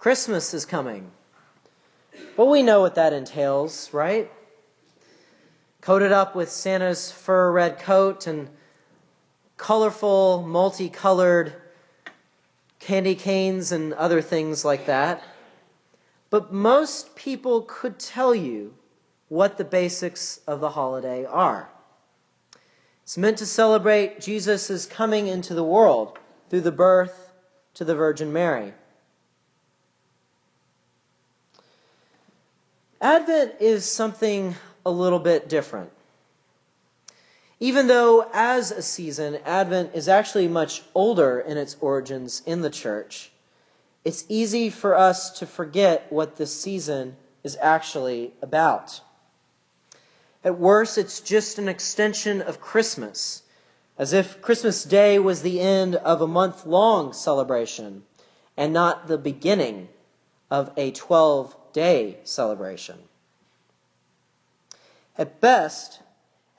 Christmas is coming. But we know what that entails, right? Coated up with Santa's fur red coat and colorful, multicolored candy canes and other things like that. But most people could tell you what the basics of the holiday are. It's meant to celebrate Jesus' coming into the world through the birth to the Virgin Mary. Advent is something a little bit different. Even though as a season, Advent is actually much older in its origins in the church, it's easy for us to forget what this season is actually about. At worst, it's just an extension of Christmas, as if Christmas Day was the end of a month-long celebration and not the beginning of a 12-day celebration. At best,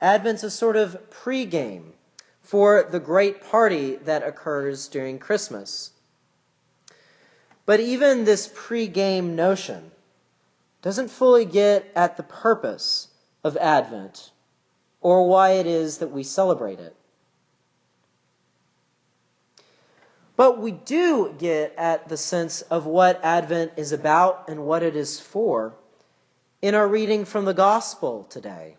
Advent's a sort of pre-game for the great party that occurs during Christmas. But even this pre-game notion doesn't fully get at the purpose of Advent or why it is that we celebrate it. But we do get at the sense of what Advent is about and what it is for in our reading from the Gospel today.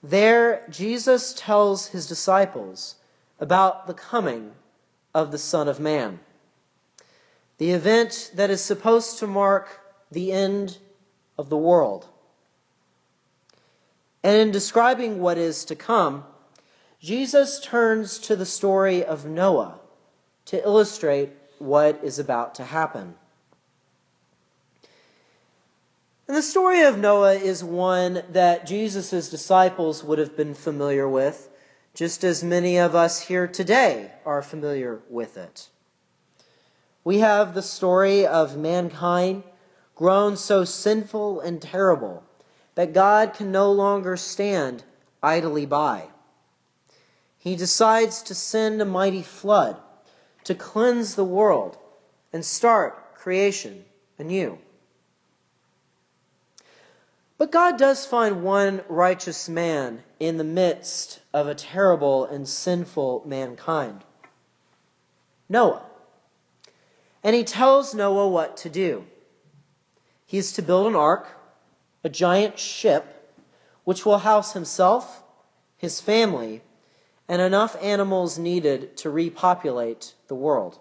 There, Jesus tells his disciples about the coming of the Son of Man, the event that is supposed to mark the end of the world. And in describing what is to come, Jesus turns to the story of Noah to illustrate what is about to happen. And the story of Noah is one that Jesus' disciples would have been familiar with, just as many of us here today are familiar with it. We have the story of mankind grown so sinful and terrible that God can no longer stand idly by. He decides to send a mighty flood to cleanse the world and start creation anew. But God does find one righteous man in the midst of a terrible and sinful mankind, Noah. And he tells Noah what to do. He is to build an ark, a giant ship, which will house himself, his family, and enough animals needed to repopulate the world.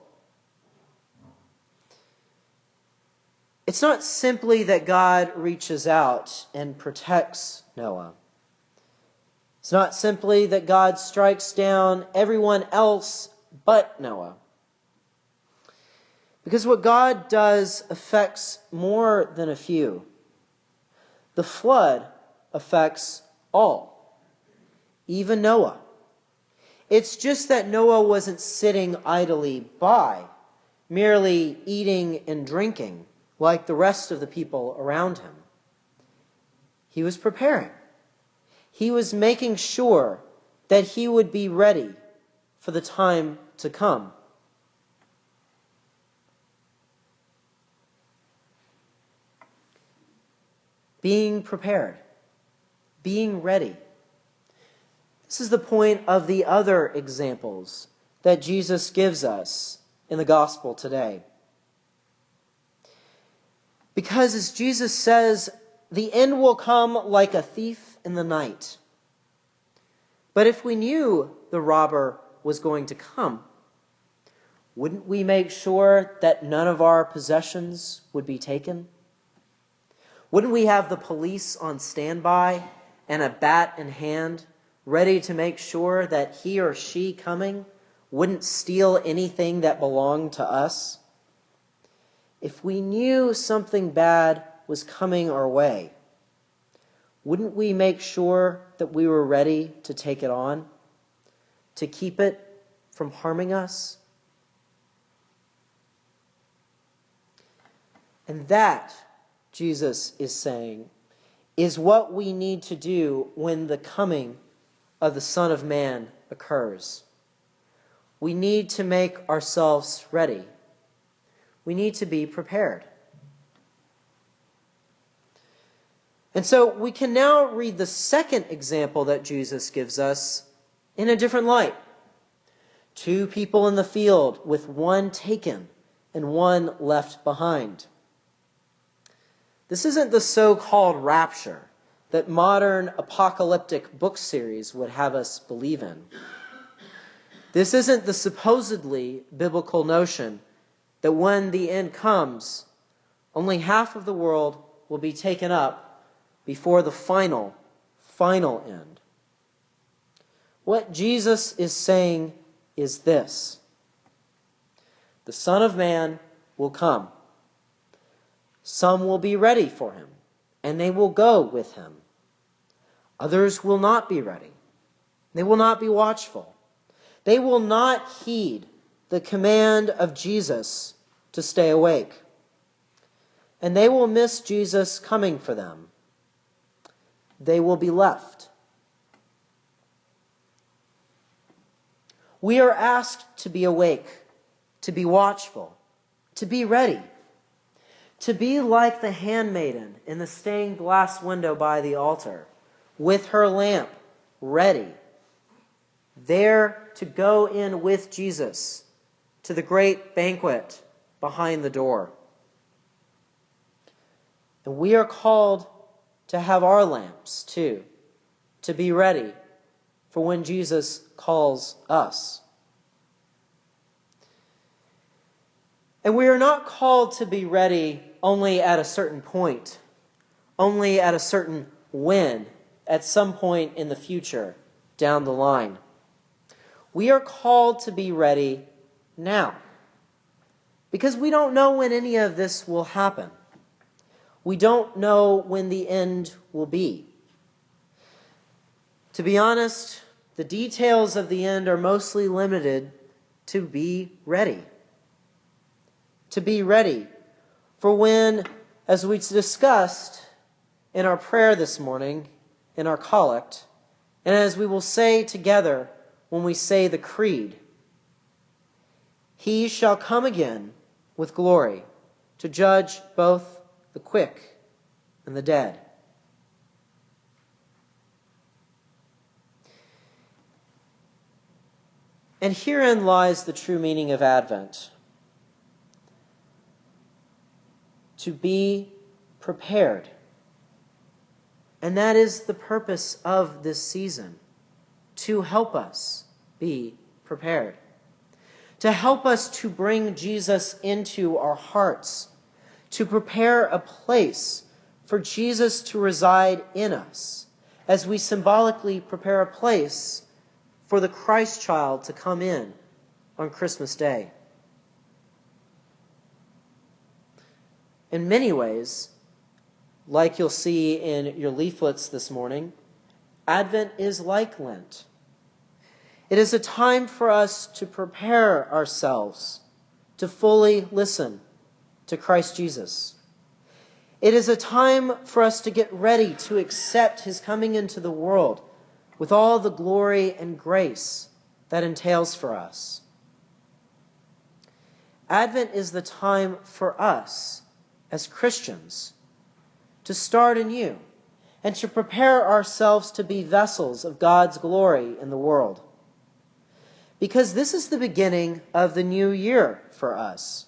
It's not simply that God reaches out and protects Noah. It's not simply that God strikes down everyone else but Noah. Because what God does affects more than a few. The flood affects all, even Noah. It's just that Noah wasn't sitting idly by, merely eating and drinking like the rest of the people around him. He was preparing. He was making sure that he would be ready for the time to come. Being prepared. Being ready. This is the point of the other examples that Jesus gives us in the gospel today. Because as Jesus says, the end will come like a thief in the night. But if we knew the robber was going to come, wouldn't we make sure that none of our possessions would be taken? Wouldn't we have the police on standby and a bat in hand, ready to make sure that he or she coming wouldn't steal anything that belonged to us? If we knew something bad was coming our way, wouldn't we make sure that we were ready to take it on, to keep it from harming us? And that, Jesus is saying, is what we need to do when the coming of the Son of Man occurs. We need to make ourselves ready. we need to be prepared. And so we can now read the second example that Jesus gives us in a different light. 2 people in the field with one taken and one left behind. This isn't the so-called rapture that modern apocalyptic book series would have us believe in. This isn't the supposedly biblical notion that when the end comes, only half of the world will be taken up before the final end. What Jesus is saying is this: the Son of Man will come. Some will be ready for him, and they will go with him. Others will not be ready. They will not be watchful. They will not heed the command of Jesus to stay awake. And they will miss Jesus coming for them. They will be left. We are asked to be awake, to be watchful, to be ready, to be like the handmaiden in the stained glass window by the altar, with her lamp ready, there to go in with Jesus to the great banquet behind the door. And we are called to have our lamps too, to be ready for when Jesus calls us. And we are not called to be ready only at a certain point, only at a certain when, at some point in the future, down the line. We are called to be ready now, because we don't know when any of this will happen. We don't know when the end will be. To be honest, the details of the end are mostly limited to be ready. To be ready for when, as we discussed in our prayer this morning, in our collect, and as we will say together when we say the creed, he shall come again with glory to judge both the quick and the dead. And herein lies the true meaning of Advent. To be prepared. And that is the purpose of this season, to help us be prepared. To help us to bring Jesus into our hearts, to prepare a place for Jesus to reside in us, as we symbolically prepare a place for the Christ child to come in on Christmas Day. In many ways, like you'll see in your leaflets this morning, Advent is like Lent. It is a time for us to prepare ourselves to fully listen to Christ Jesus. It is a time for us to get ready to accept his coming into the world with all the glory and grace that entails for us. Advent is the time for us as Christians to start anew and to prepare ourselves to be vessels of God's glory in the world. Because this is the beginning of the new year for us,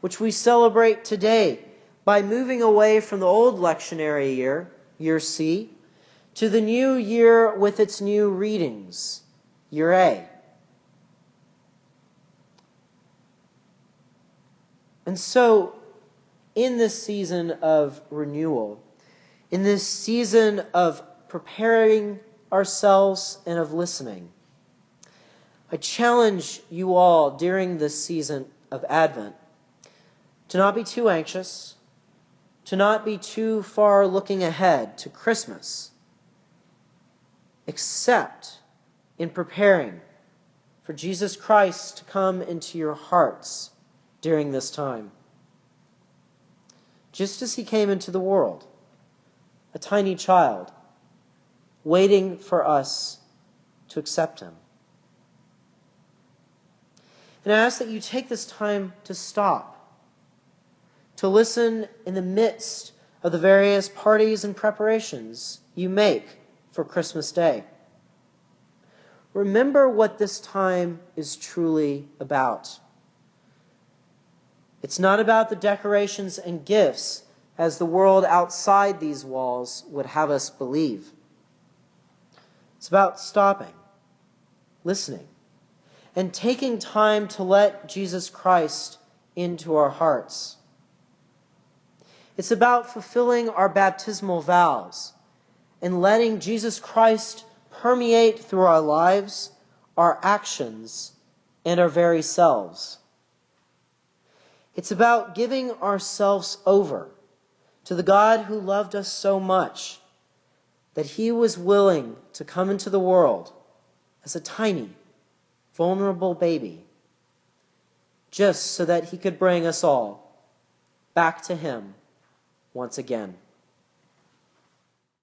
which we celebrate today by moving away from the old lectionary year, year C, to the new year with its new readings, year A. And so, in this season of renewal, in this season of preparing ourselves and of listening, I challenge you all during this season of Advent to not be too anxious, to not be too far looking ahead to Christmas, except in preparing for Jesus Christ to come into your hearts during this time. Just as he came into the world, a tiny child, waiting for us to accept him. And I ask that you take this time to stop to listen in the midst of the various parties and preparations you make for Christmas Day. Remember what this time is truly about. It's not about the decorations and gifts as the world outside these walls would have us believe. It's about stopping, listening, and taking time to let Jesus Christ into our hearts. It's about fulfilling our baptismal vows and letting Jesus Christ permeate through our lives, our actions, and our very selves. It's about giving ourselves over to the God who loved us so much that he was willing to come into the world as a tiny, vulnerable baby, just so that he could bring us all back to him once again.